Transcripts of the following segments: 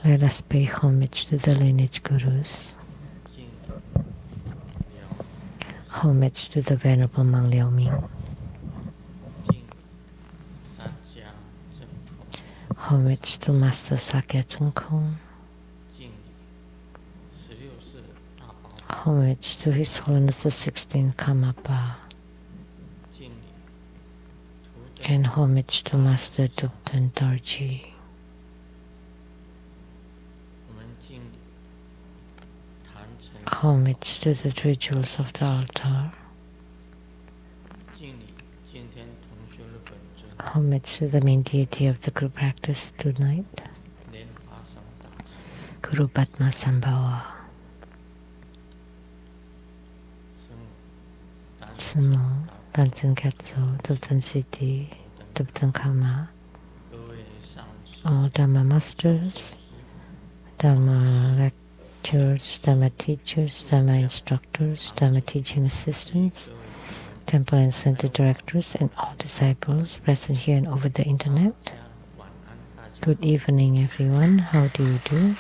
Let us pay homage to the lineage gurus. Homage to the Venerable Mang Liao Ming. Homage to Master Sakya Tsung Kung. Homage to His Holiness the 16th Karmapa. And homage to Master Dukten Dorji. Homage to the three jewels of the altar. Homage to the main deity of the group practice tonight, Guru Padma Sambhava. Sumo, Tanzen Katso, Dupten Siddhi, Dupten Kama, all Dharma masters, Dharma lecturers, Dharma teachers, Dharma instructors, Dharma teaching assistants, temple and center directors, and all disciples present here and over the internet. Good evening, everyone. How do you do?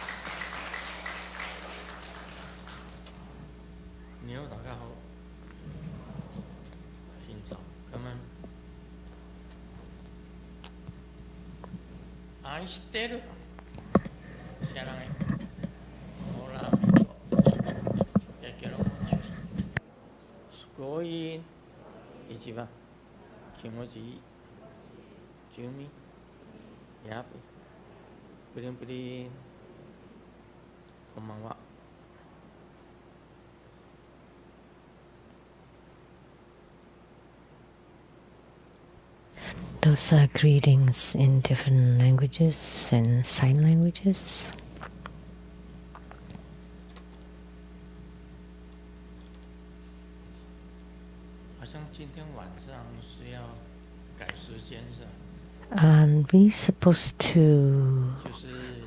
Those are greetings in different languages and sign languages. And we're supposed to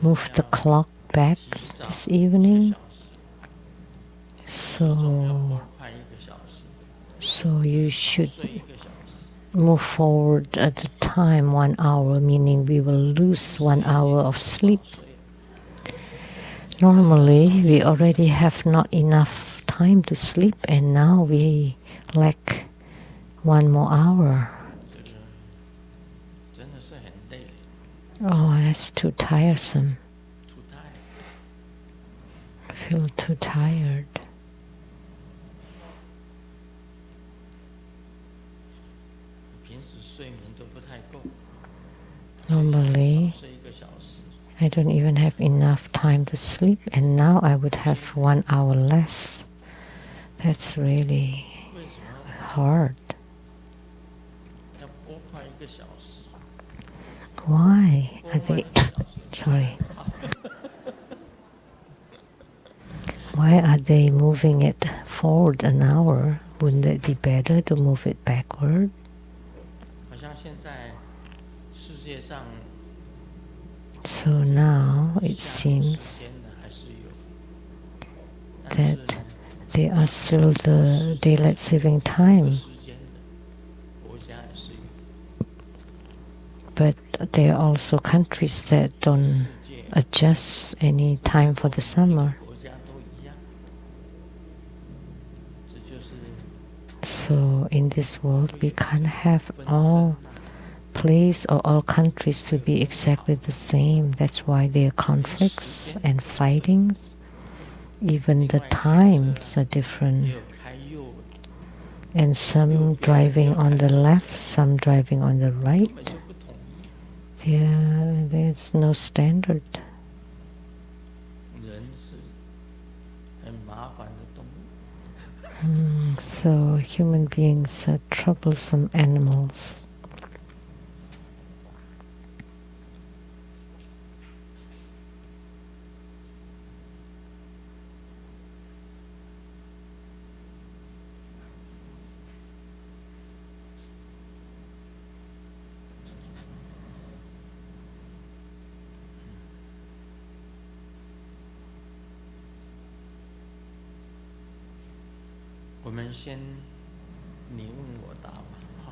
move the clock back this evening. So you should move forward at the time 1 hour, meaning we will lose 1 hour of sleep. Normally, we already have not enough time to sleep, and now we lack 1 more hour. Oh, that's too tiresome. I feel too tired. Normally, I don't even have enough time to sleep, and now I would have 1 hour less. That's really hard. Why are they sorry? Why are they moving it forward an hour? Wouldn't it be better to move it backward? So now it seems that they are still the daylight saving time. But there are also countries that don't adjust any time for the summer. So in this world, we can't have all places or all countries to be exactly the same. That's why there are conflicts and fightings. Even the times are different. And some driving on the left, some driving on the right. There's no standard. So human beings are troublesome animals.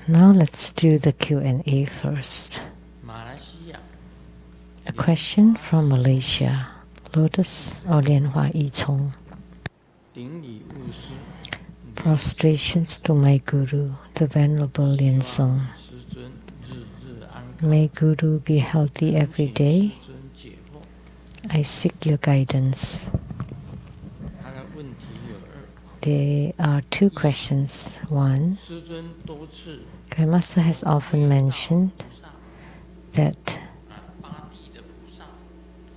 Now let's do the Q&A first. A question from Malaysia. lotus or 莲花一丛. Prostrations to my Guru, the Venerable Lien Song. May Guru be healthy every day. I seek your guidance. There are two questions. One, Grand Master has often mentioned that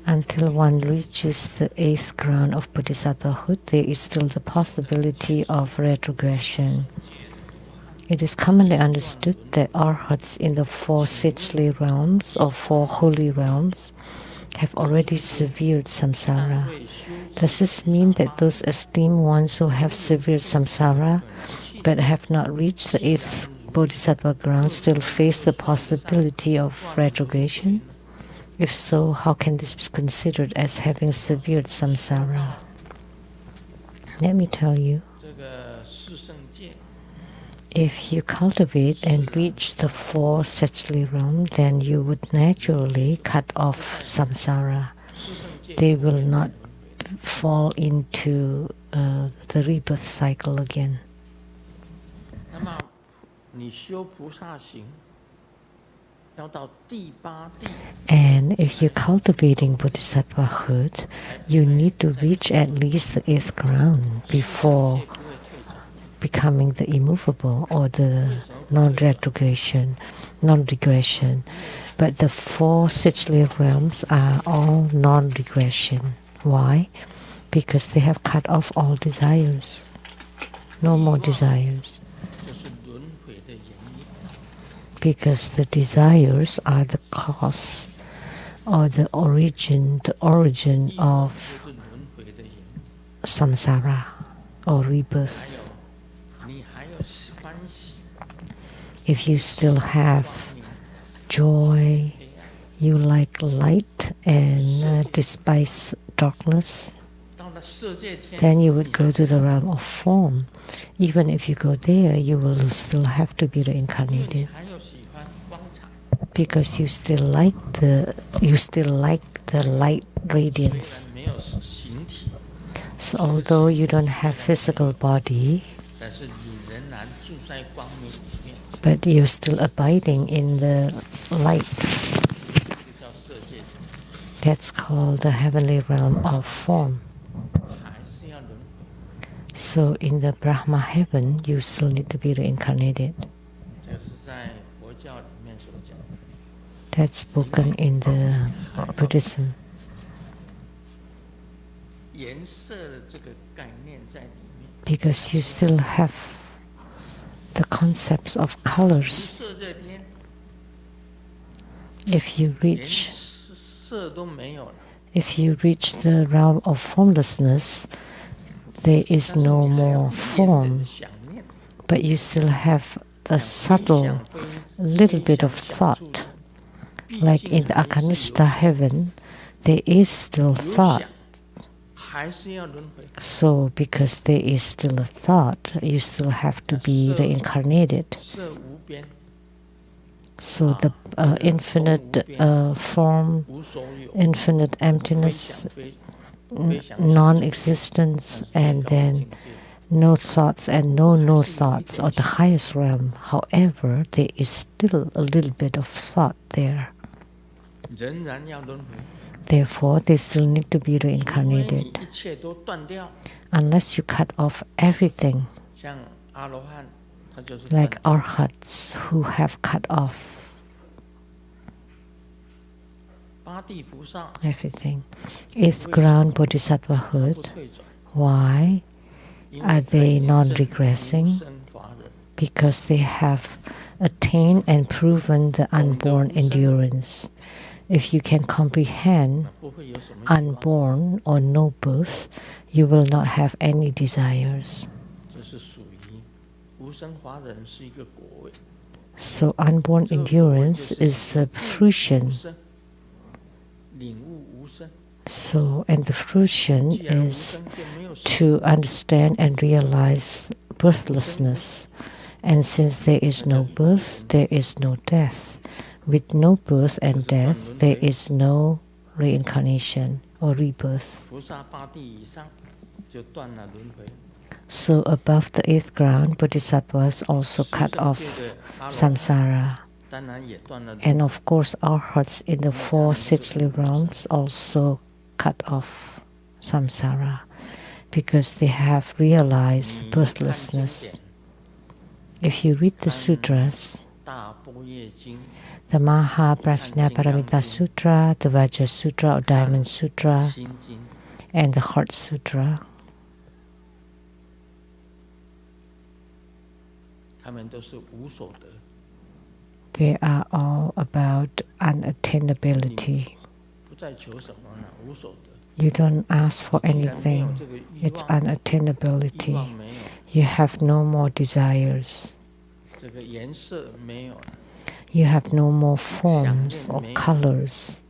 until one reaches the 8th ground of Bodhisattvahood, there is still the possibility of retrogression. It is commonly understood that arhats in the 4 Siddhli realms or 4 holy realms have already severed samsara. Does this mean that those esteemed ones who have severed samsara but have not reached the 8th Bodhisattva ground still face the possibility of retrogression? If so, how can this be considered as having severed samsara? Let me tell you. If you cultivate and reach the 4 Siddhli realm, then you would naturally cut off samsara. They will not fall into the rebirth cycle again. And if you're cultivating Bodhisattvahood, you need to reach at least the 8th ground before becoming the immovable or the non-regression. But the 4 Siddhli realms are all non-regression. Why? Because they have cut off all desires. No more desires. Because the desires are the cause or the origin of samsara or rebirth. If you still have joy, you like light and despise darkness, then you would go to the realm of form. Even if you go there, you will still have to be reincarnated, because you still like the light radiance. So although you don't have physical body, but you're still abiding in the light. That's called the heavenly realm of form. So in the Brahma heaven, you still need to be reincarnated. That's spoken in the Buddhism. Because you still have the concepts of colors. If you reach the realm of formlessness, there is no more form, but you still have the subtle little bit of thought. Like in the Akanishta heaven, there is still thought. So because there is still a thought, you still have to be reincarnated. So the infinite form, infinite emptiness, non-existence, and then no thoughts and no thoughts, or the highest realm. However, there is still a little bit of thought there. Therefore, they still need to be reincarnated. Unless you cut off everything, like arhats who have cut off everything. 8th ground Bodhisattvahood. Why are they non-regressing? Because they have attained and proven the unborn endurance. If you can comprehend unborn or no birth, you will not have any desires. So unborn endurance is a fruition. So, and the fruition is to understand and realize birthlessness. And since there is no birth, there is no death. With no birth and death, there is no reincarnation or rebirth. So above the 8th ground, bodhisattvas also cut off samsara. And of course, our hearts in the 4 sixthly realms also cut off samsara, because they have realized birthlessness. If you read the sutras, the Mahaprajnaparamita Sutra, the Vajra Sutra or Diamond Sutra, and the Heart Sutra, they are all about unattainability. You don't ask for anything. It's unattainability. You have no more desires. You have no more forms or colors,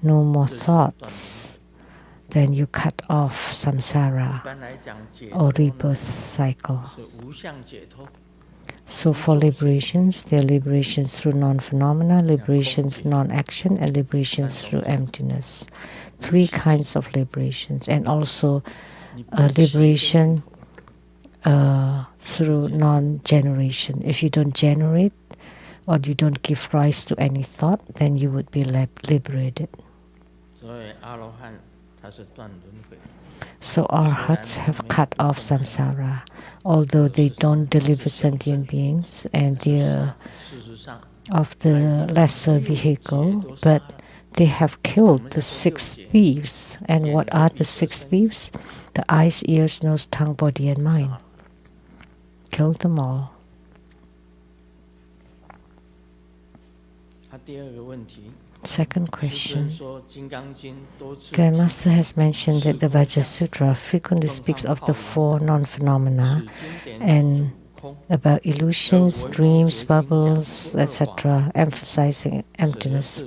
no more thoughts. Then you cut off samsara or rebirth cycle. So for liberations, there are liberations through non-phenomena, liberation through non-action, and liberation through emptiness. 3 kinds of liberations, and also liberation through non-generation. If you don't generate or you don't give rise to any thought, then you would be liberated. So our hearts have cut off samsara, although they don't deliver sentient beings and they're of the lesser vehicle, but they have killed the 6 thieves. And what are the 6 thieves? The eyes, ears, nose, tongue, body, and mind. Killed them all. Second question. The Master has mentioned that the Vajra Sutra frequently speaks of the 4 non-phenomena and about illusions, dreams, bubbles, etc., emphasizing emptiness.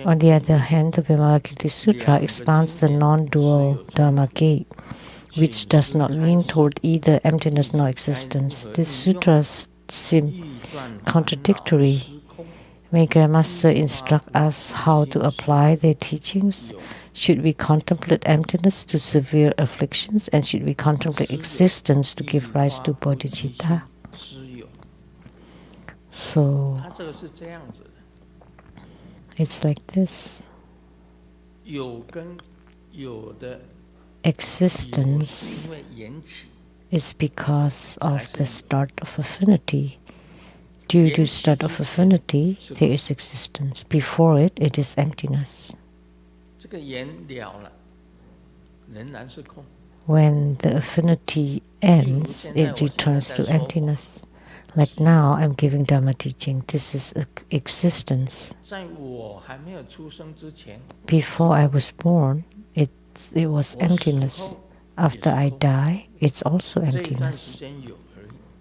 On the other hand, the Vimalakirti Sutra expounds the non-dual Dharma gate, which does not lean toward either emptiness nor existence. These sutras seem contradictory. May Grandmaster instruct us how to apply their teachings? Should we contemplate emptiness to severe afflictions, and should we contemplate existence to give rise to bodhicitta? So it's like this. Existence is because of the start of affinity. Due to start of affinity, there is existence. Before it, it is emptiness. When the affinity ends, it returns to emptiness. Like now, I'm giving Dharma teaching. This is existence. Before I was born, it was emptiness. After I die, it's also emptiness.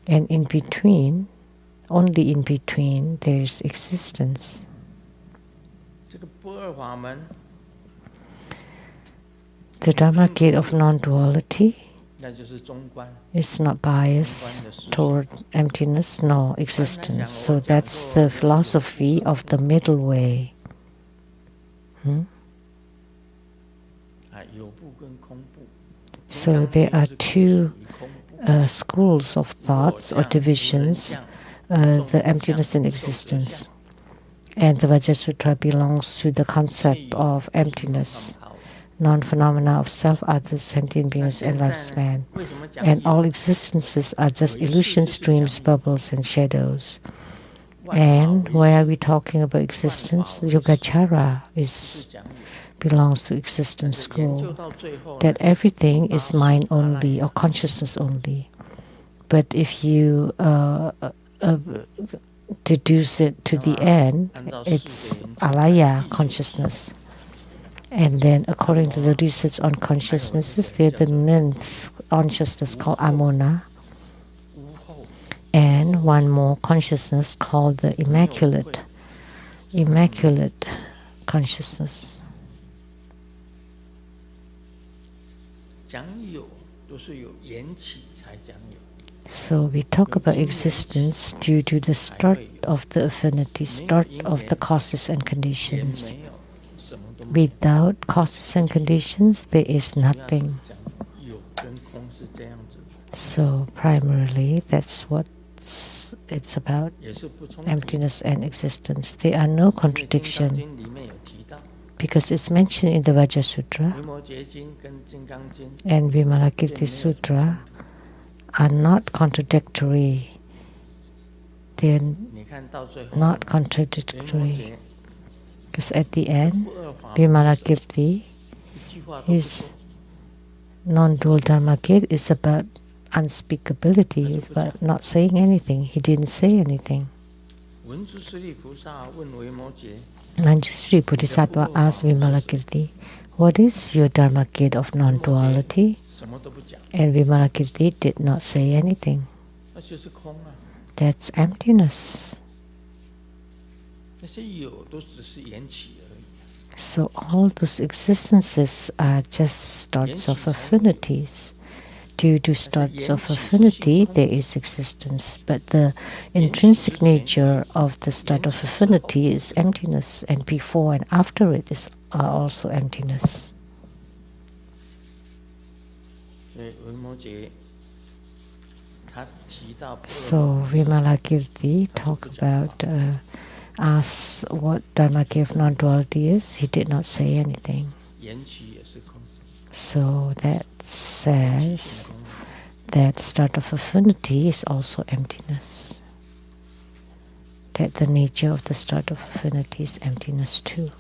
And in between, only in between, there is existence. The Dharma gate of non-duality is not biased toward emptiness nor existence. So that's the philosophy of the middle way. So there are 2 schools of thoughts or divisions, the emptiness and existence. And the Vajra Sutra belongs to the concept of emptiness, non-phenomena of self, others, sentient beings, and lifespan. And all existences are just illusions, dreams, bubbles, and shadows. And why are we talking about existence? Yogacara belongs to existence school, that everything is mind only or consciousness only. But if you deduce it to the end, it's alaya consciousness. And then according to the research on consciousnesses, there's the 9th consciousness called Amona, and one more consciousness called the immaculate consciousness. So we talk about existence due to the start of the affinity, start of the causes and conditions. without causes and conditions, there is nothing. So primarily, that's what it's about, emptiness and existence. There are no contradictions, because it's mentioned in the Vajra Sutra and Vimalakirti Sutra are not contradictory. They're not contradictory. Because at the end, Vimalakirti is non-dual Dharma Gate is about unspeakability, it's about not saying anything. He didn't say anything. Manjusri Bodhisattva asked Vimalakirti, what is your Dharma Gate of non-duality? And Vimalakirti did not say anything. That's emptiness. So all those existences are just starts of affinities. Due to starts of affinity, there is existence. But the intrinsic nature of the start of affinity is emptiness, and before and after it is also emptiness. So Vimalakirti talked about, asked what Dharma of non-duality is. He did not say anything. So that says that start of affinity is also emptiness. That the nature of the start of affinity is emptiness too.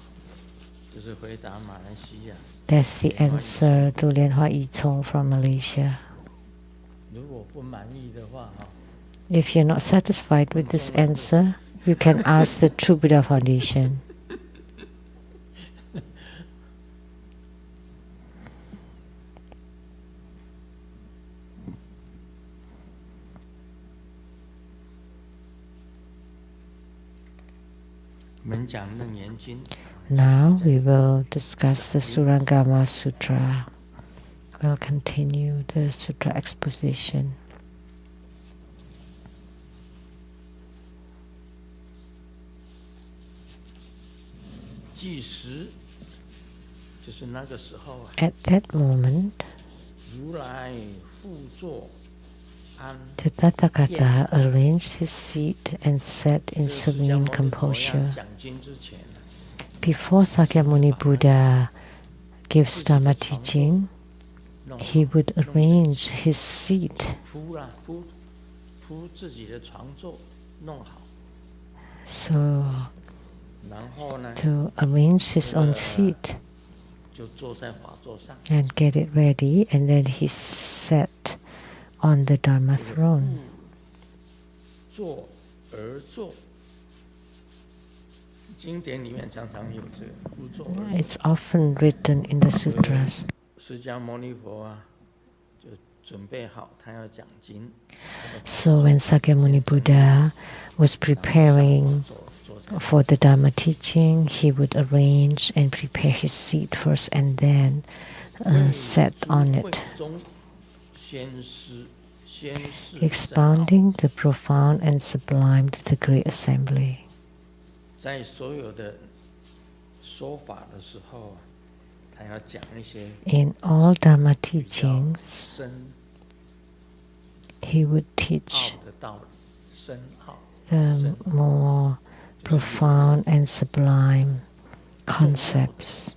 That's the answer to Lian Hua Yi Chong from Malaysia. If you're not satisfied with this answer, you can ask the True Buddha Foundation. Now we will discuss the Surangama Sutra. We'll continue the Sutra exposition. At that moment, the Tathagata arranged his seat and sat in serene composure. Before Sakyamuni Buddha gives Dharma teaching, he would arrange his seat. So, to arrange his own seat and get it ready, and then he sat on the Dharma throne. It's often written in the sutras. So when Sakyamuni Buddha was preparing for the Dharma teaching, he would arrange and prepare his seat first and then sat on it, expounding the profound and sublime to the great assembly. In all Dharma teachings, he would teach the more profound and sublime concepts,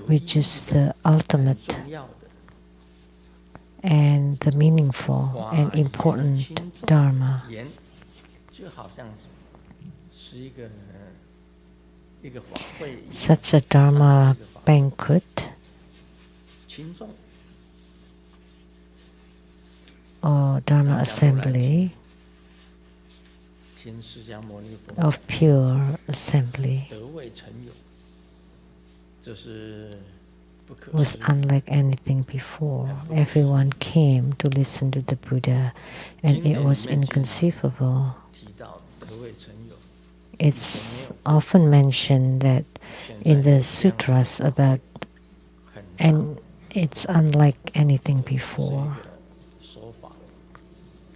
which is the ultimate and the meaningful and important Dharma. Such a Dharma banquet or Dharma assembly of pure assembly was unlike anything before. Everyone came to listen to the Buddha, and it was inconceivable. It's often mentioned that in the sutras about, and it's unlike anything before.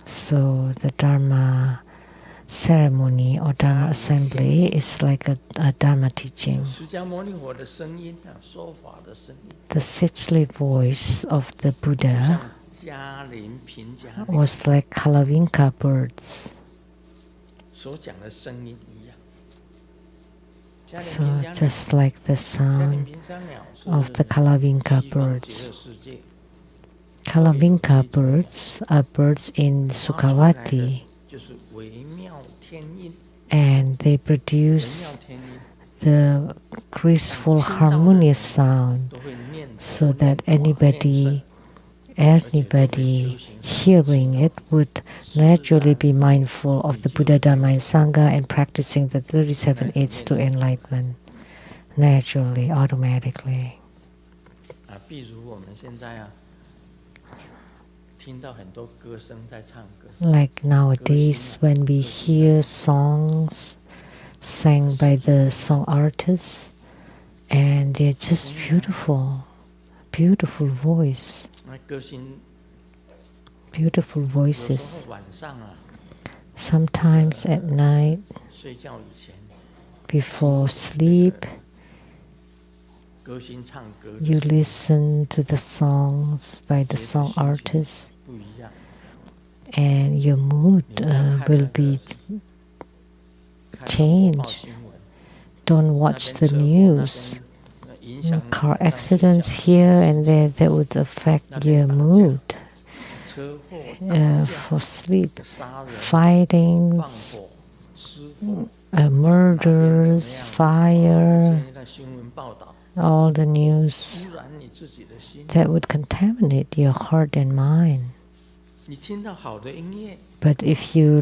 So the Dharma ceremony or Dharma assembly is like a Dharma teaching. The sixthly voice of the Buddha was like Kalavinka birds. So just like the sound of the Kalavinka birds. Kalavinka birds are birds in Sukhavati, and they produce the graceful, harmonious sound, so that anybody hearing it would naturally be mindful of the Buddha, Dharma, and Sangha and practicing the 37 aids to enlightenment naturally, automatically. Like nowadays, when we hear songs sang by the song artists, and they're just beautiful, beautiful voice, beautiful voices. Sometimes at night, before sleep, you listen to the songs by the song artists, and your mood will be changed. Don't watch the news. Car accidents here and there, that would affect your mood. For sleep, fightings, murders, fire, all the news that would contaminate your heart and mind. But if you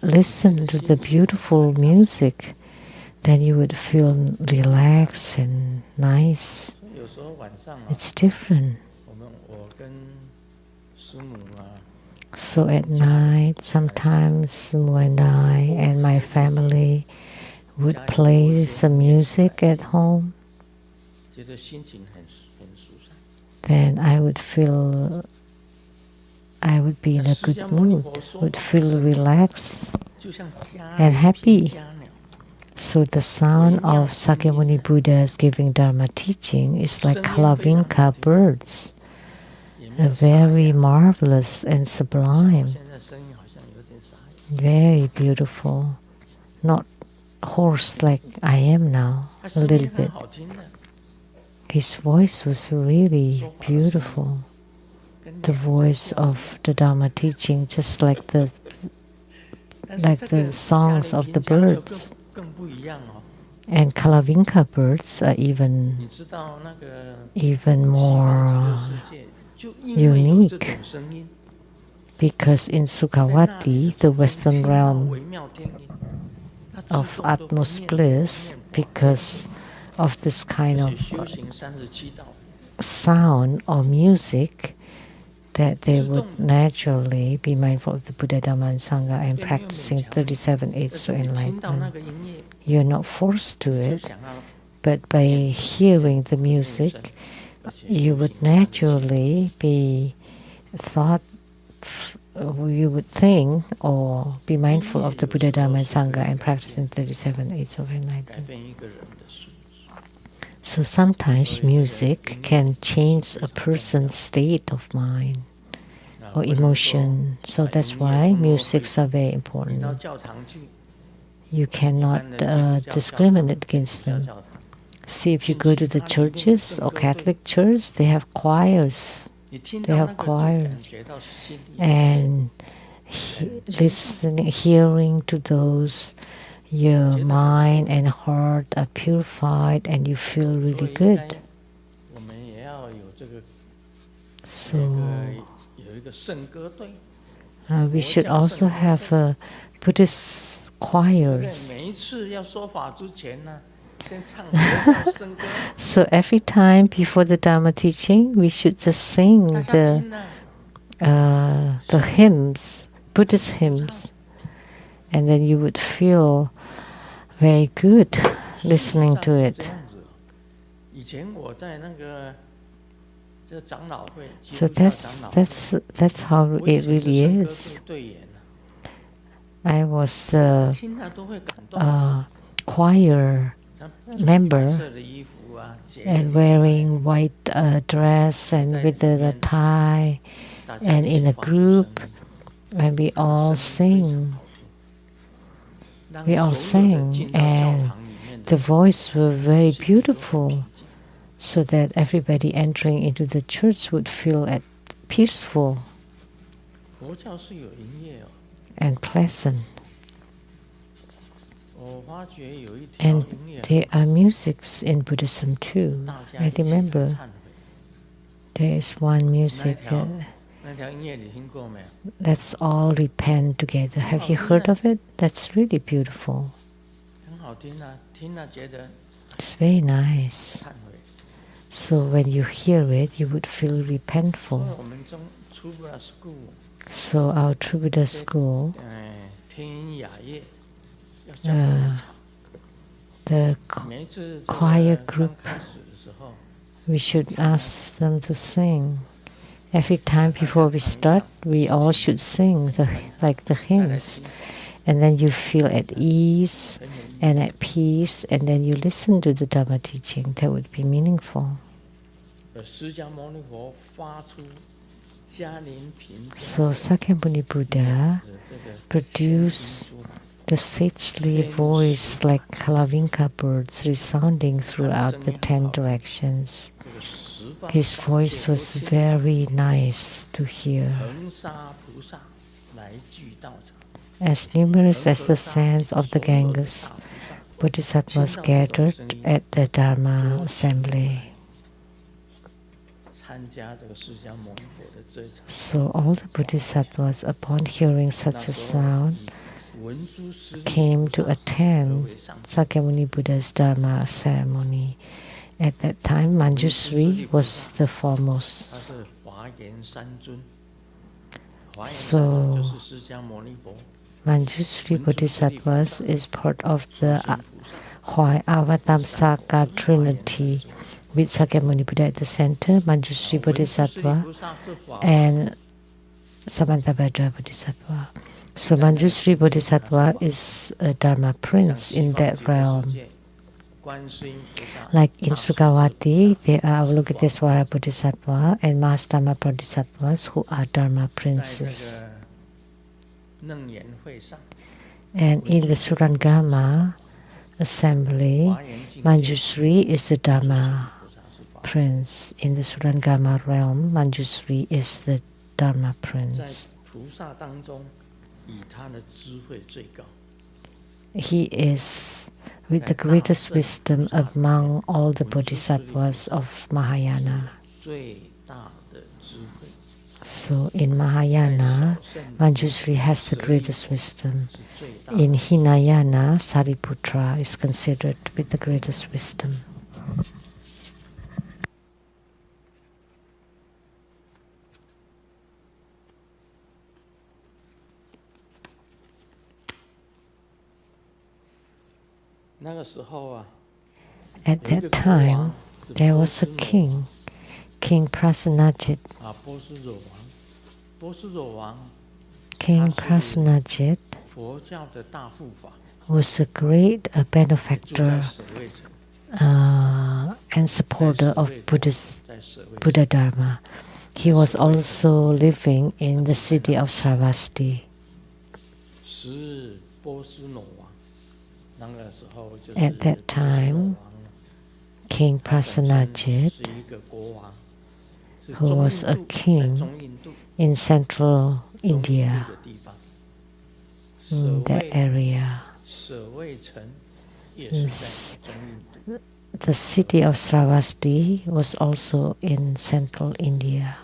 listen to the beautiful music, then you would feel relaxed and nice. It's different. So at night, sometimes Sumu and I and my family would play some music at home. Then I would be in a good mood, would feel relaxed and happy. So the sound of Sakyamuni Buddha's giving Dharma teaching is like Kalavinka birds, very marvelous and sublime, very beautiful, not hoarse like I am now, a little bit. His voice was really beautiful, the voice of the Dharma teaching, just like the songs of the birds. And Kalavinka birds are even more unique, because in Sukhavati, the western realm of utmost bliss, because of this kind of sound or music, that they would naturally be mindful of the Buddha, Dhamma, and Sangha and practicing 37 aids to enlightenment. You're not forced to it, but by hearing the music, you would naturally be you would think or be mindful of the Buddha, Dhamma, and Sangha and practicing 37 aids of enlightenment. So sometimes music can change a person's state of mind or emotion. So that's why musics are very important. You cannot discriminate against them. See, if you go to the churches or Catholic church, they have choirs. And hearing to those, your mind and heart are purified and you feel really good. So we should also have Buddhist choirs. So every time before the Dharma teaching, we should just sing the hymns, Buddhist hymns, and then you would feel very good listening to it. So that's how it really is. I was the choir member and wearing white dress and with the tie and in a group, and we all sing. We all sang, and the voice were very beautiful, so that everybody entering into the church would feel peaceful and pleasant. And there are musics in Buddhism too. I remember there is one music let's all repent together. Have you heard of it? That's really beautiful. It's very nice. So when you hear it, you would feel repentful. So our True Buddha school, the choir group, we should ask them to sing. Every time before we start, we all should sing like the hymns. And then you feel at ease and at peace, and then you listen to the Dharma teaching. That would be meaningful. So Sakyamuni Buddha produced the sagely voice like Kalavinka birds resounding throughout the 10 directions. His voice was very nice to hear. As numerous as the sands of the Ganges, Bodhisattvas gathered at the Dharma assembly. So all the Bodhisattvas, upon hearing such a sound, came to attend Sakyamuni Buddha's Dharma ceremony. At that time, Manjusri was the foremost. So, Manjusri Bodhisattvas is part of the Avatamsaka Trinity, with Sakyamuni Buddha at the center, Manjusri Bodhisattva, and Samantabhadra Bodhisattva. So Manjusri Bodhisattva is a Dharma prince in that realm. Like in Sukhavati, there are Avalokitesvara Bodhisattva and Mahastama Bodhisattvas who are Dharma princes. And in the Surangama assembly, Manjusri is the Dharma prince. In the Surangama realm, Manjusri is the Dharma prince. He is with the greatest wisdom among all the bodhisattvas of Mahayana. So in Mahayana, Manjusri has the greatest wisdom. In Hinayana, Sariputra is considered with the greatest wisdom. At that time, there was a king, King Prasenajit. King Prasenajit was a great benefactor and supporter of Buddha Dharma. He was also living in the city of Sravasti. At that time, King Prasenajit, who was a king in central India, in that area, the city of Sravasti was also in central India.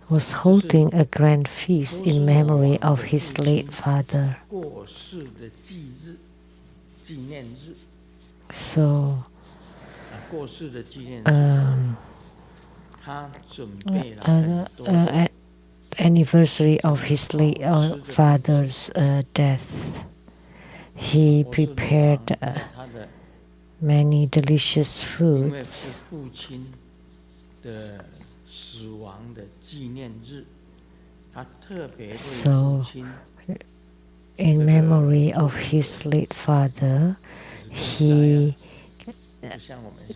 Was holding a grand feast in memory of his late father. So, anniversary of his late father's death, he prepared many delicious foods So, in memory of his late father, he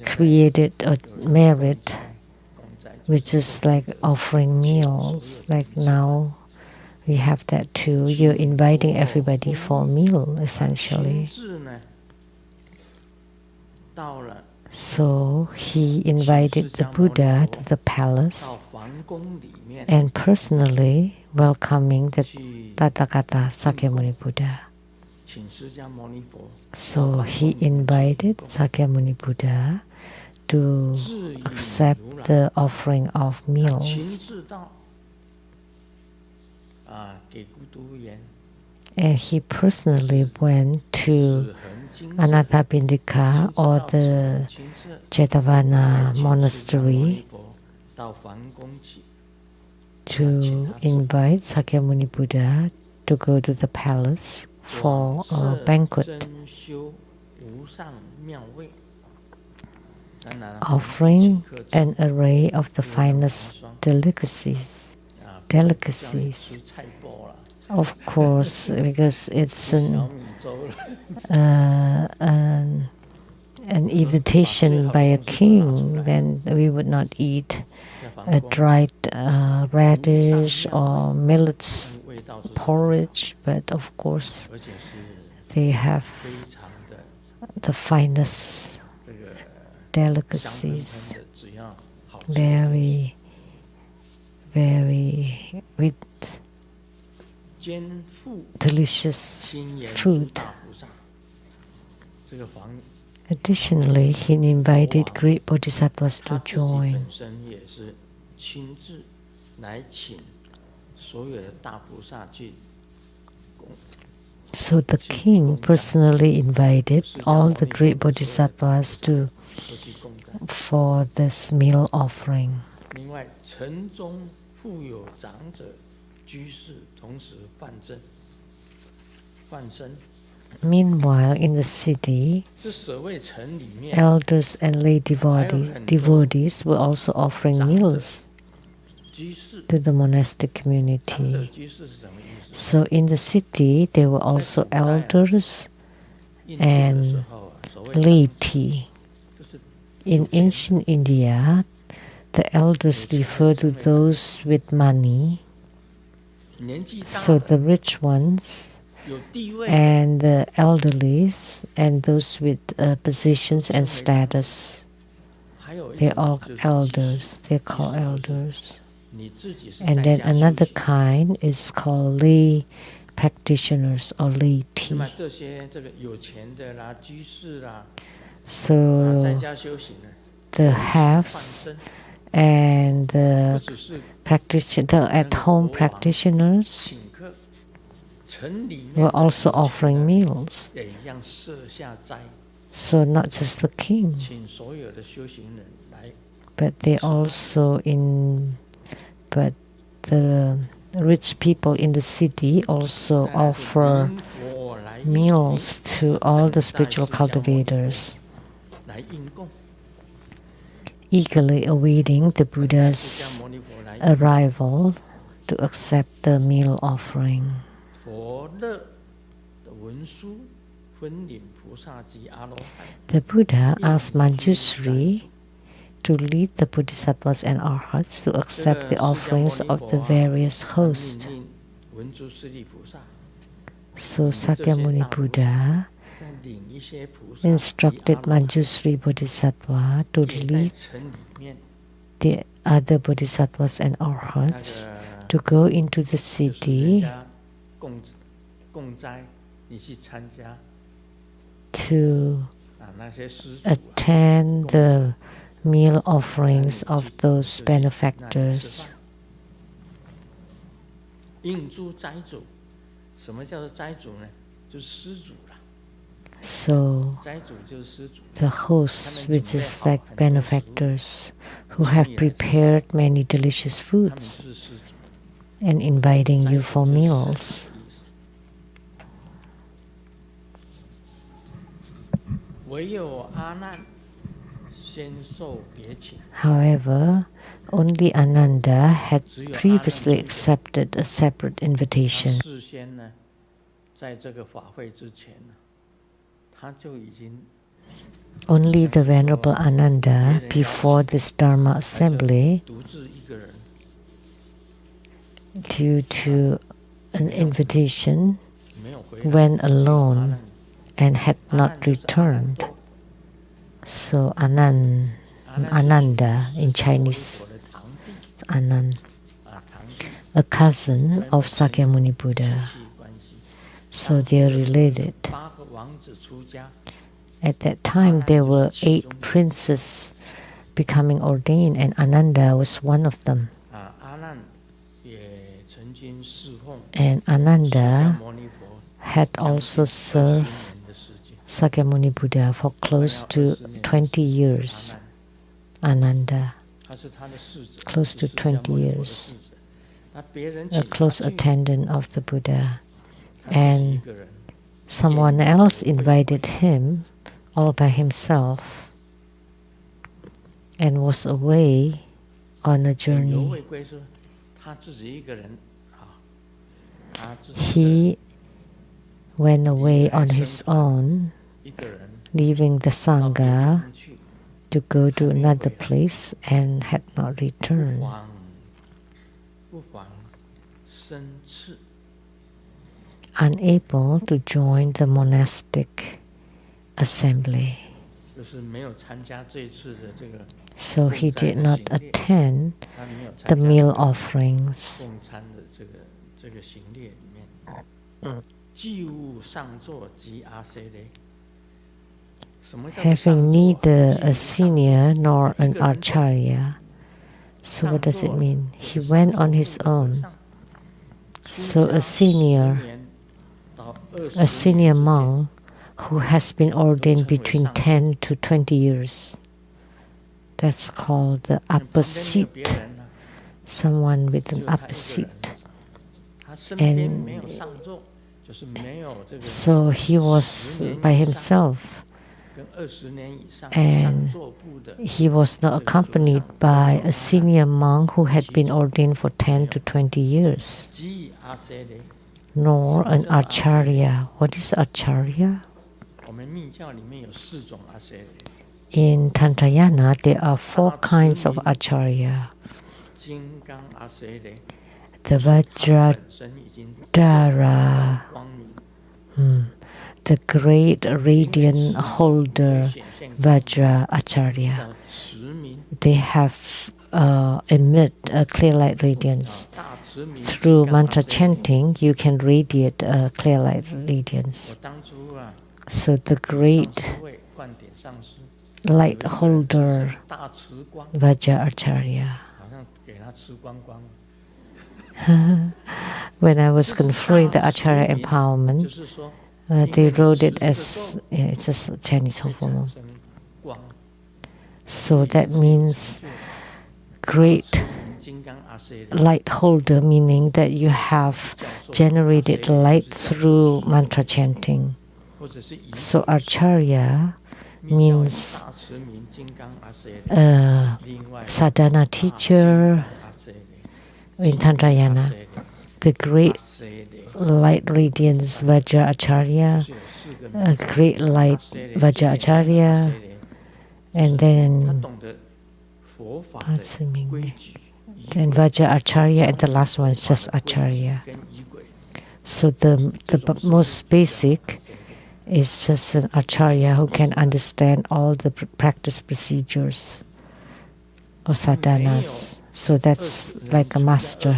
created a merit, which is like offering meals. Like now, we have that too. You're inviting everybody for a meal, essentially. So he invited the Buddha to the palace and personally welcoming the Tathagata Sakyamuni Buddha. So he invited Sakyamuni Buddha to accept the offering of meals. And he personally went to Anathapindika or the Jetavana monastery to invite Sakyamuni Buddha to go to the palace for a banquet, offering an array of the finest delicacies. Of course, because it's an invitation by a king, then we would not eat a dried radish or millet porridge, but of course they have the finest delicacies, very, very with delicious food. Additionally, he invited great bodhisattvas to join. So the king personally invited all the great bodhisattvas for this meal offering. Meanwhile, in the city, elders and lay devotees were also offering meals to the monastic community. So in the city, there were also elders and laity. In ancient India, the elders refer to those with money. So the rich ones and the elderly and those with positions and status, they're all elders. They're called elders. And then another kind is called lay practitioners or laity. So the haves and the at-home practitioners were also offering meals. So not just the king, but they also but the rich people in the city also offer meals to all the spiritual cultivators, eagerly awaiting the Buddha's arrival to accept the meal offering. The Buddha asked Manjushri to lead the bodhisattvas and arhats to accept the offerings of the various hosts. So Sakyamuni Buddha instructed Manjushri Bodhisattva to lead the other bodhisattvas and arhats to go into the city to attend the meal offerings of those benefactors. So the hosts, which is like benefactors who have prepared many delicious foods and inviting you for meals. However, Only Ananda had previously accepted a separate invitation. Only the Venerable Ananda, before this Dharma assembly, due to an invitation, went alone and had not returned. So Ananda in Chinese, Anand, a cousin of Sakyamuni Buddha. So they are related. At that time, there were 8 princes becoming ordained, and Ananda was one of them. And Ananda had also served Sakyamuni Buddha for close to 20 years. Ananda, close to 20 years, a close attendant of the Buddha. And someone else invited him all by himself and was away on a journey. He went away on his own, leaving the Sangha to go to another place and had not returned. Unable to join the monastic assembly. So he did not attend the meal offerings. Having neither a senior nor an acharya. So what does it mean? He went on his own. So a senior monk who has been ordained between 10 to 20 years. That's called the upper seat. Someone with an upper seat. And so he was by himself. And he was not accompanied by a senior monk who had been ordained for 10 to 20 years. Nor an acharya. What is acharya? In Tantrayana, there are 4 kinds of acharya. The Vajradhara, the great radiant holder Vajra Acharya. They have emit a clear light radiance. Through mantra chanting, you can radiate a clear light radiance. So the great light holder Vajra Acharya. When I was conferring the Acharya empowerment, they wrote it as, it's a Chinese form. So that means great light holder, meaning that you have generated light through mantra chanting. So Acharya means sadhana teacher in Tantrayana. The great light radiance Vajra Acharya, a great light Vajra Acharya, and then Vajra Acharya, and the last one is just Acharya. So the most basic is just an Acharya who can understand all the practice procedures or sadhanas. So that's like a master.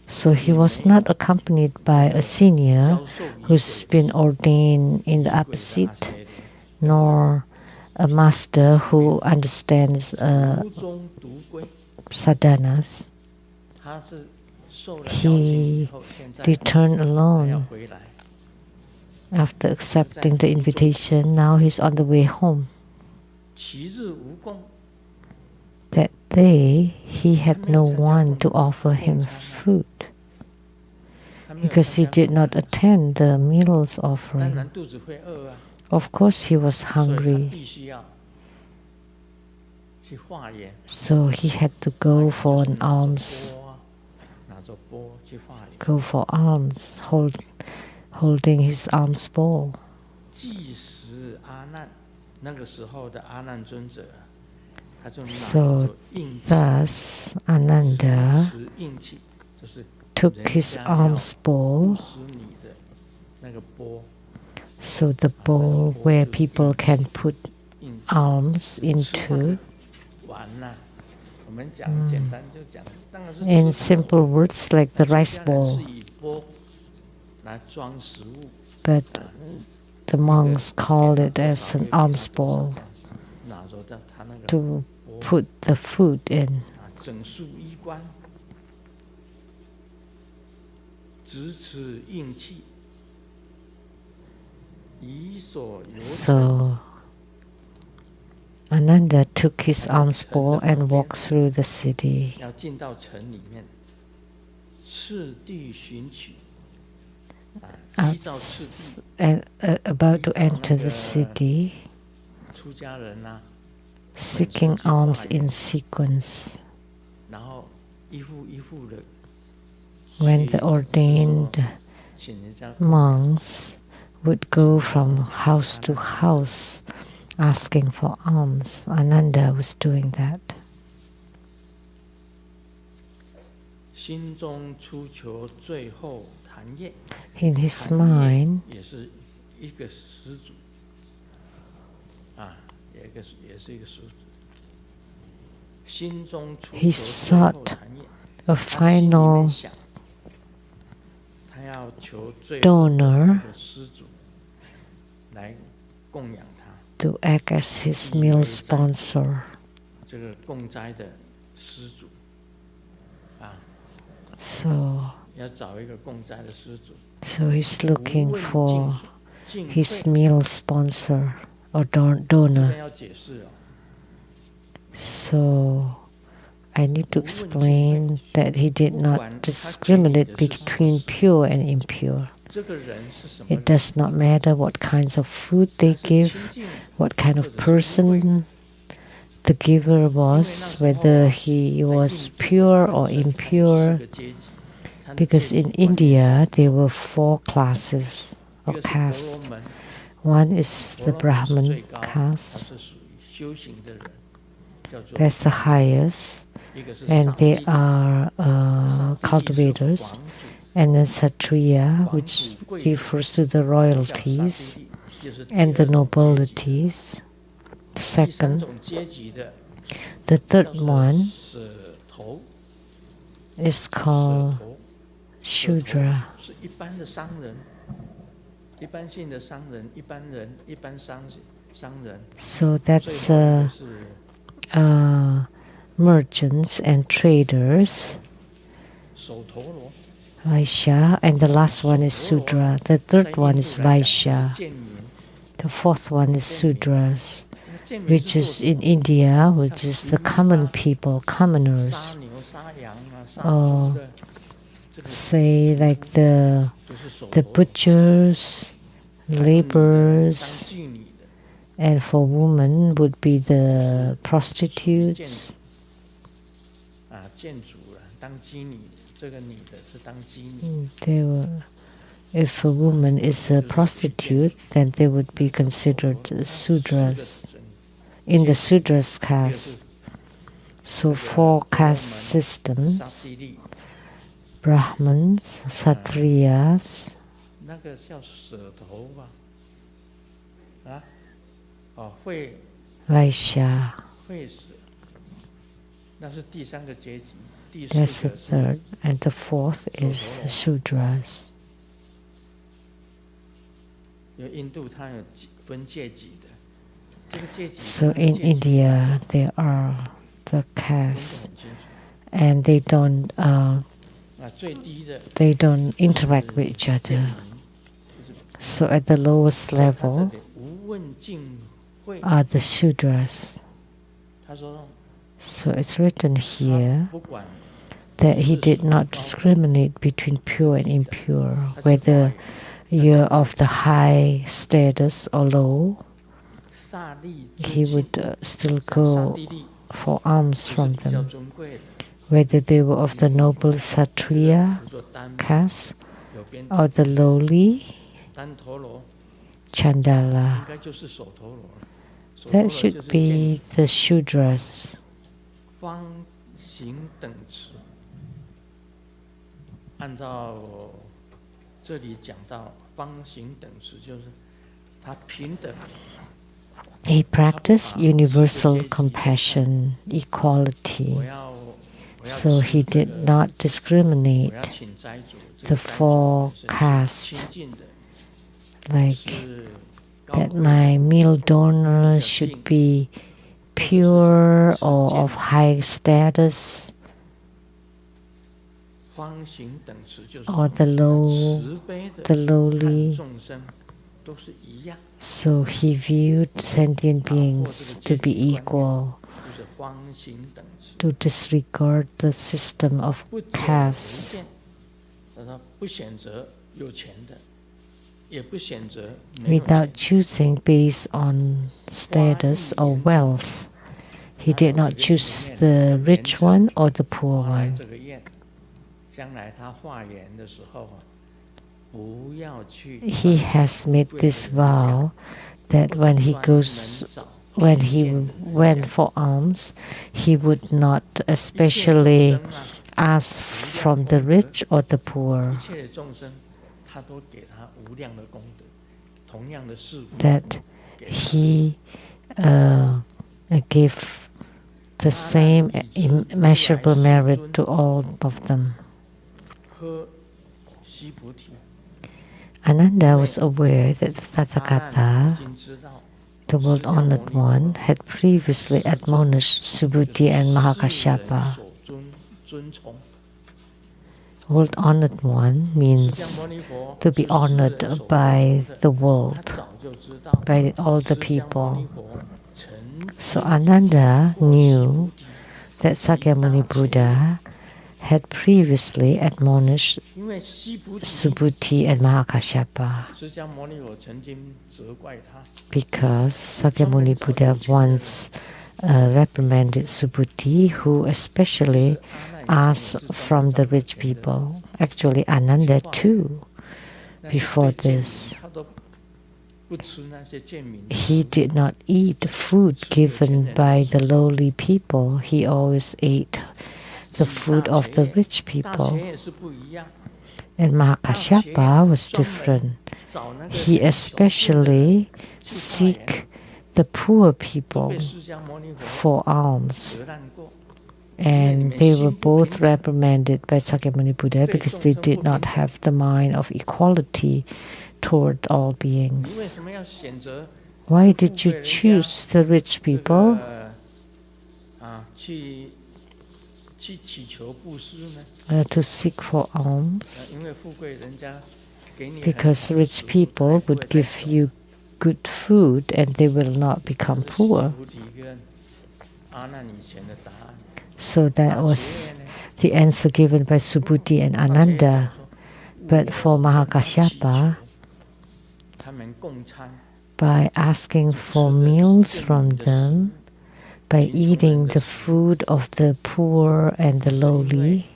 So he was not accompanied by a senior who's been ordained in the upper seat, nor a master who understands sadhanas. He returned alone after accepting the invitation. Now he's on the way home. That day, he had no one to offer him food because he did not attend the meals offering. Of course, he was hungry. So he had to go for an alms, holding his alms bowl. So thus Ananda took his alms bowl, so the bowl where people can put alms into. In simple words, like the rice bowl. But the monks call it as an alms bowl to put the food in. So Ananda took his alms bowl and walked through the city. About to enter the city, seeking alms in sequence. When the ordained monks would go from house to house asking for alms, Ananda was doing that. In his mind, he sought a final donor to act as his meal sponsor. So he's looking for his meal sponsor or donor. So I need to explain that he did not discriminate between pure and impure. It does not matter what kinds of food they give, what kind of person the giver was, whether he was pure or impure. Because in India, there were 4 classes or castes. One is the Brahman caste. That's the highest, and they are cultivators. And then Kshatriya, which refers to the royalties and the nobilities. Second, the third one is called Shudra. So that's merchants and traders, Vaishya, and the last one is Sudra. The third one is Vaishya. The fourth one is Sudras, which is in India, which is the common people, commoners. Or say like the butchers, laborers, and for women would be the prostitutes. If a woman is a prostitute, then they would be considered Sudras, in the Sudras caste. So 4 caste systems: Brahmins, Kshatriyas, Vaishya. That's the third, and the fourth is Sudras. So in India, there are the castes, and they don't interact with each other. So at the lowest level are the Sudras. So it's written here that he did not discriminate between pure and impure, whether you're of the high status or low. He would still go for alms from them, whether they were of the noble Kshatriya caste or the lowly Chandala. That should be the Shudras. He practiced universal compassion, equality, so he did not discriminate the four castes, like that my meal donor should be pure or of high status, or the lowly. So he viewed sentient beings to be equal, to disregard the system of castes. Without choosing based on status or wealth. He did not choose the rich one or the poor one. He has made this vow that when he went for alms, he would not especially ask from the rich or the poor. That he gave the same immeasurable merit to all of them. Ananda was aware that the Tathagata, the world-honored one, had previously admonished Subhuti and Mahakashyapa. World-honored one means to be honored by the world, by all the people. So Ananda knew that Sakyamuni Buddha had previously admonished Subhuti and Mahakashyapa, because Sakyamuni Buddha once reprimanded Subhuti, who especially asked from the rich people. Actually, Ananda too, before this. He did not eat food given by the lowly people. He always ate the food of the rich people. And Mahakashyapa was different. He especially seek the poor people for alms. And they were both reprimanded by Sakyamuni Buddha because they did not have the mind of equality toward all beings. Why did you choose the rich people? To seek for alms? Because rich people would give you good food and they will not become poor. So that was the answer given by Subhuti and Ananda. But for Mahakashyapa, by asking for meals from them, by eating the food of the poor and the lowly,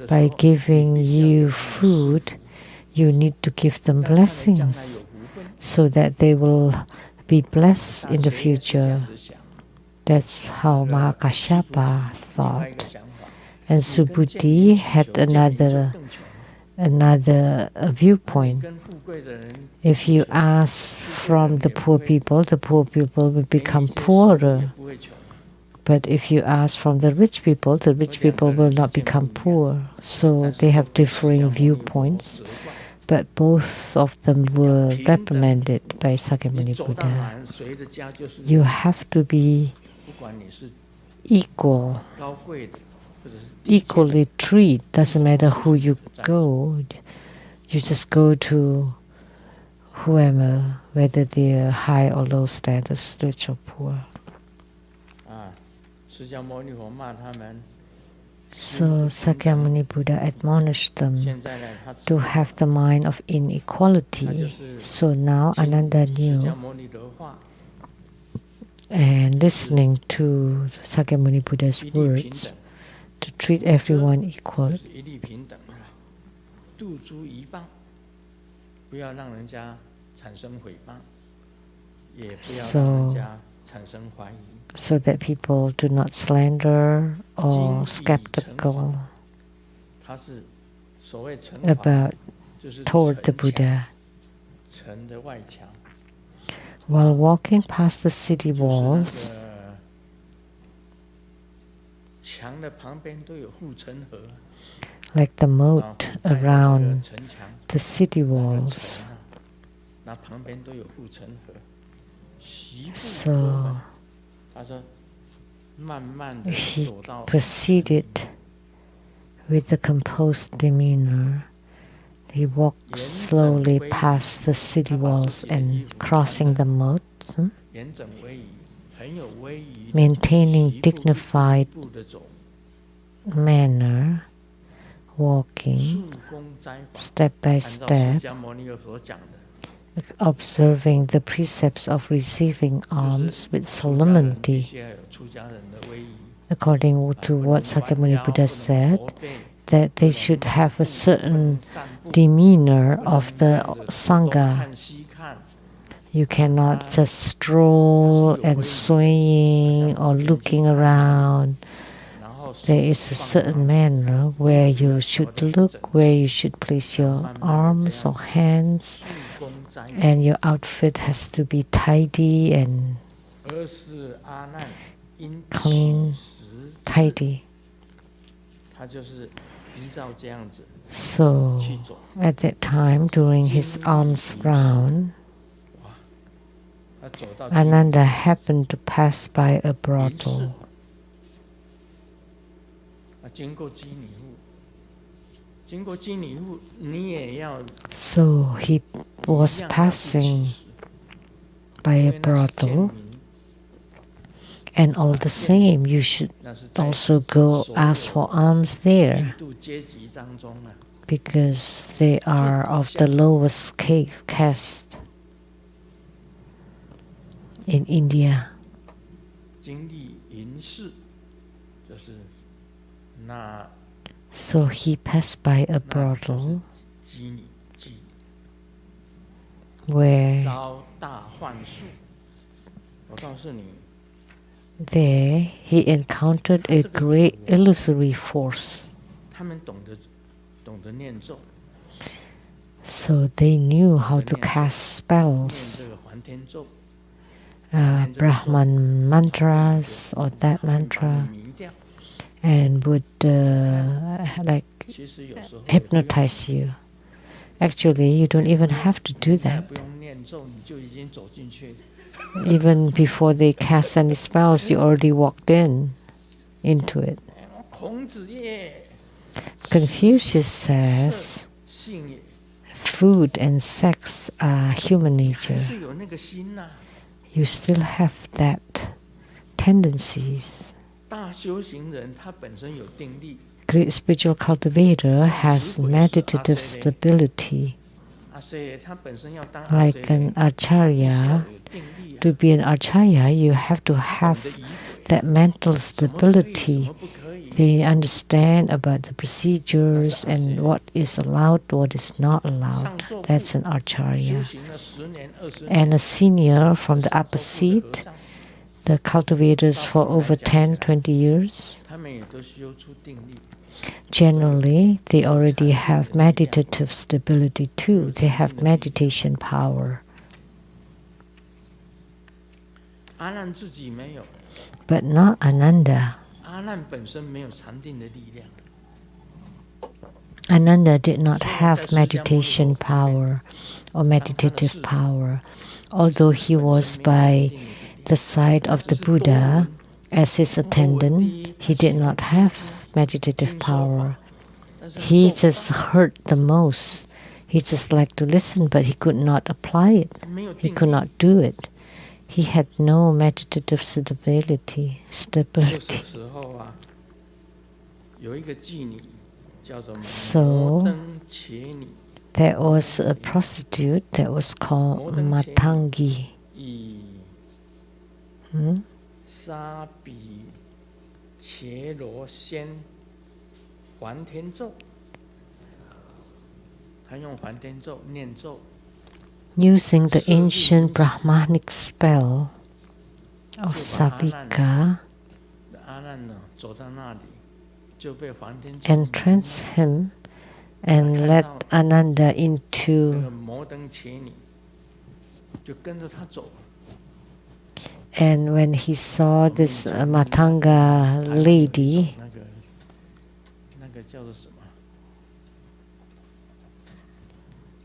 by giving you food, you need to give them blessings so that they will be blessed in the future. That's how Mahakashyapa thought. And Subhuti had another viewpoint. If you ask from the poor people will become poorer. But if you ask from the rich people will not become poor. So they have differing viewpoints. But both of them were reprimanded by Sakyamuni Buddha. You have to be equally treat. Doesn't matter who you go. You just go to whoever, whether they're high or low status, rich or poor. So Sakyamuni Buddha admonished them to have the mind of inequality. So now Ananda knew, and listening to Sakyamuni Buddha's words, to treat everyone equal. So that people do not slander or skeptical toward the Buddha. While walking past the city walls, like the moat around the city walls, so he proceeded with a composed demeanor. He walked slowly past the city walls and crossing the moat, maintaining dignified manner, walking step by step, observing the precepts of receiving alms with solemnity, according to what Sakyamuni Buddha said, that they should have a certain demeanor of the Sangha. You cannot just stroll and swaying or looking around. There is a certain manner where you should look, where you should place your arms or hands, and your outfit has to be tidy and clean, tidy. So at that time, during his alms round, Ananda happened to pass by a brothel. So he was passing by a brothel, and all the same, you should also go ask for alms there, because they are of the lowest caste in India. So he passed by a brothel where there he encountered a great illusory force. So they knew how to cast spells, Brahman mantras or that mantra, and would hypnotize you. Actually, you don't even have to do that. Even before they cast any spells, you already walked into it. Confucius says food and sex are human nature. You still have that tendencies. Great spiritual cultivator has meditative stability. Like an acharya, to be an acharya, you have to have that mental stability. They understand about the procedures and what is allowed, what is not allowed. That's an acharya. And a senior from the upper seat, the cultivators for over 10, 20 years, generally, they already have meditative stability too. They have meditation power. But not Ananda. Ananda did not have meditation power or meditative power. Although he was by the side of the Buddha as his attendant, he did not have meditative power. He just heard the most. He just liked to listen, but he could not apply it. He could not do it. He had no meditative stability. So there was a prostitute that was called Matangi. Using the ancient Brahmanic spell of Sabika, entranced him and led Ananda into. And when he saw this Matanga lady,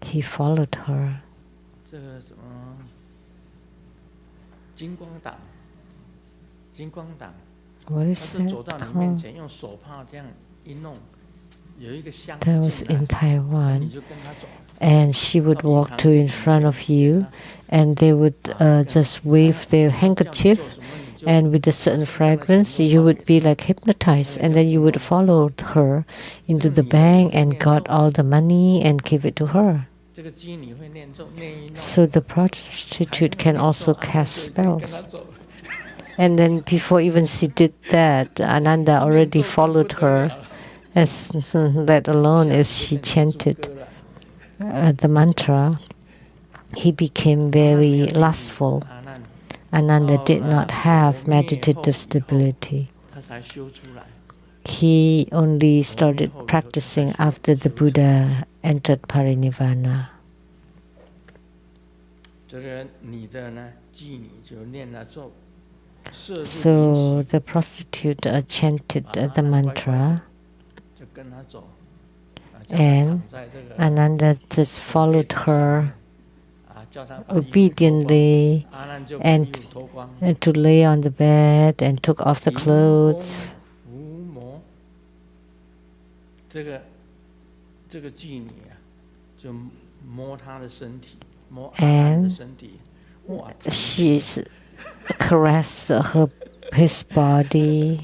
he followed her. What is that called? That was in Taiwan. And she would walk to in front of you, and they would just wave their handkerchief, and with a certain fragrance, you would be like hypnotized, and then you would follow her into the bank and got all the money and give it to her. So the prostitute can also cast spells. And then before even she did that, Ananda already followed her, as let alone if she chanted the mantra. He became very lustful. Ananda did not have meditative stability. He only started practicing after the Buddha entered parinirvana. So the prostitute chanted the mantra, and Ananda just followed her obediently and to lay on the bed and took off the clothes. And she caressed his body.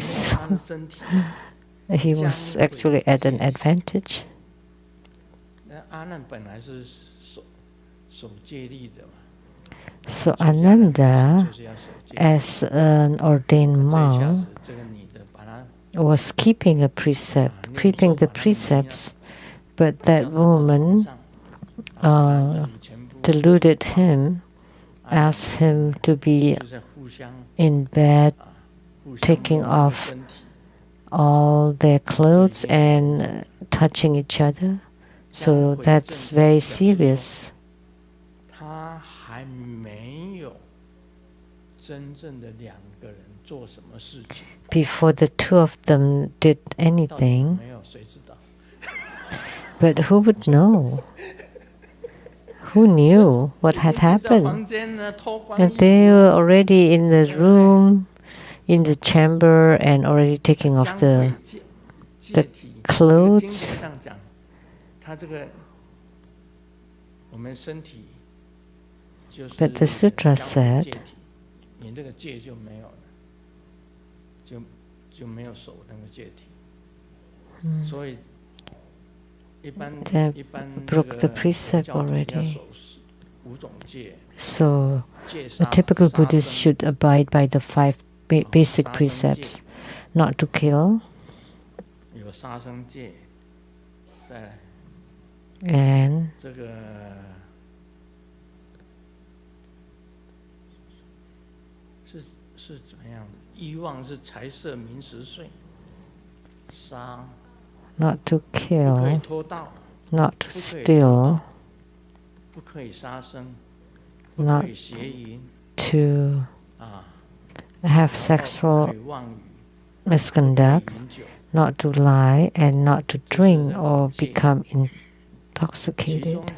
So he was actually at an advantage. So Ananda, as an ordained monk, was keeping the precepts, but that woman deluded him, asked him to be in bed, taking off all their clothes and touching each other. So that's very serious. Before the two of them did anything, but who would know? Who knew what had happened? And they were already in the room, in the chamber, and already taking off the clothes. But the sutra said they broke the precept already. So a typical Buddhist should abide by the 5 basic precepts: not to kill, and not to kill, not to steal, not to have sexual misconduct, not to lie, and not to drink or become intoxicated.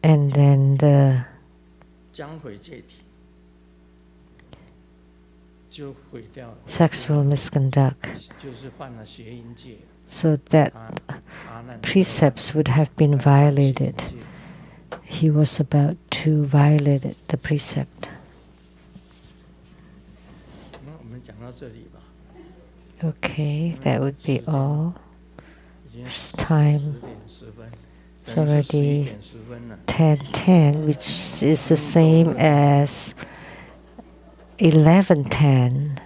And then the sexual misconduct. So that precepts would have been violated. he was about to violate the precept. Okay, that would be all. It's time. It's already 10:10, which is the same as 11:10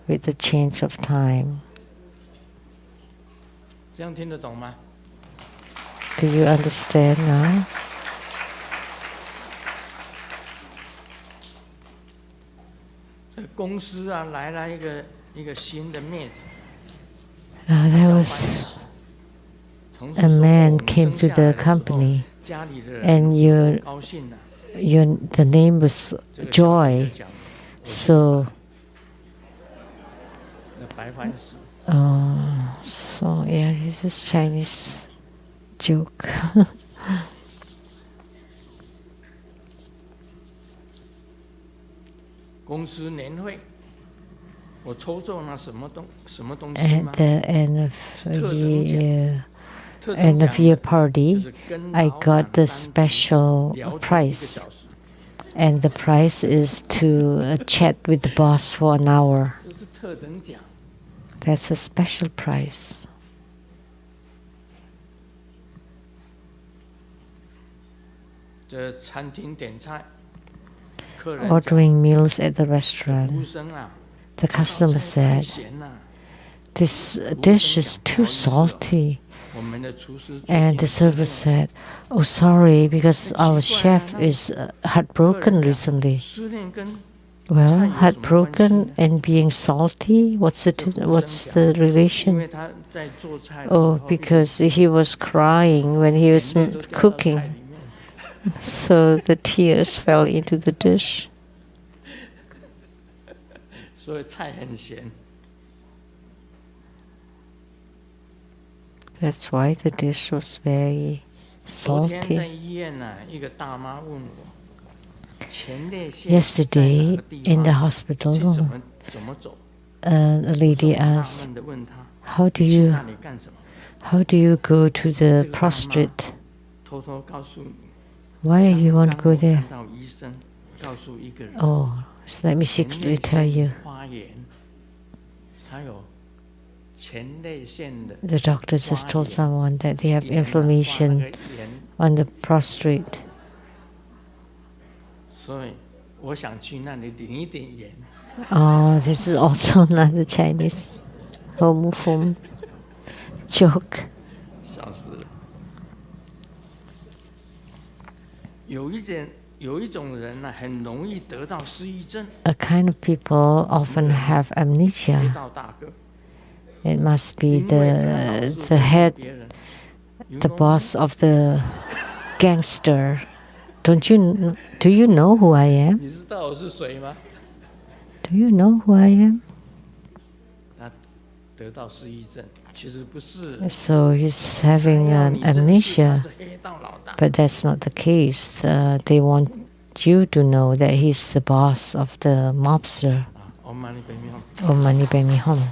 with the change of time. Do you understand now? There was a man came to the company, and the name was Joy. So yeah, this is Chinese joke. At the end of year party, I got the special prize, and the prize is to chat with the boss for an hour. That's a special prize. Ordering meals at the restaurant, the customer said, "This dish is too salty." And the server said, "Oh, sorry, because our chef is heartbroken recently." Well, heartbroken and being salty, what's the relation? Oh, because he was crying when he was cooking. So the tears fell into the dish. That's why the dish was very salty. Yesterday in the hospital, a lady asked, how do you go to the prostrate? Why you want to go there? Oh, so let me secretly tell you. The doctors just told someone that they have inflammation on the prostrate. Oh, this is also another Chinese homophobe joke. A kind of people often have amnesia. It must be the head, the boss of the gangster. Do you know who I am? Do you know who I am? So he's having an amnesia, but that's not the case. They want you to know that he's the boss of the mobster. Om Mani Padme Hum.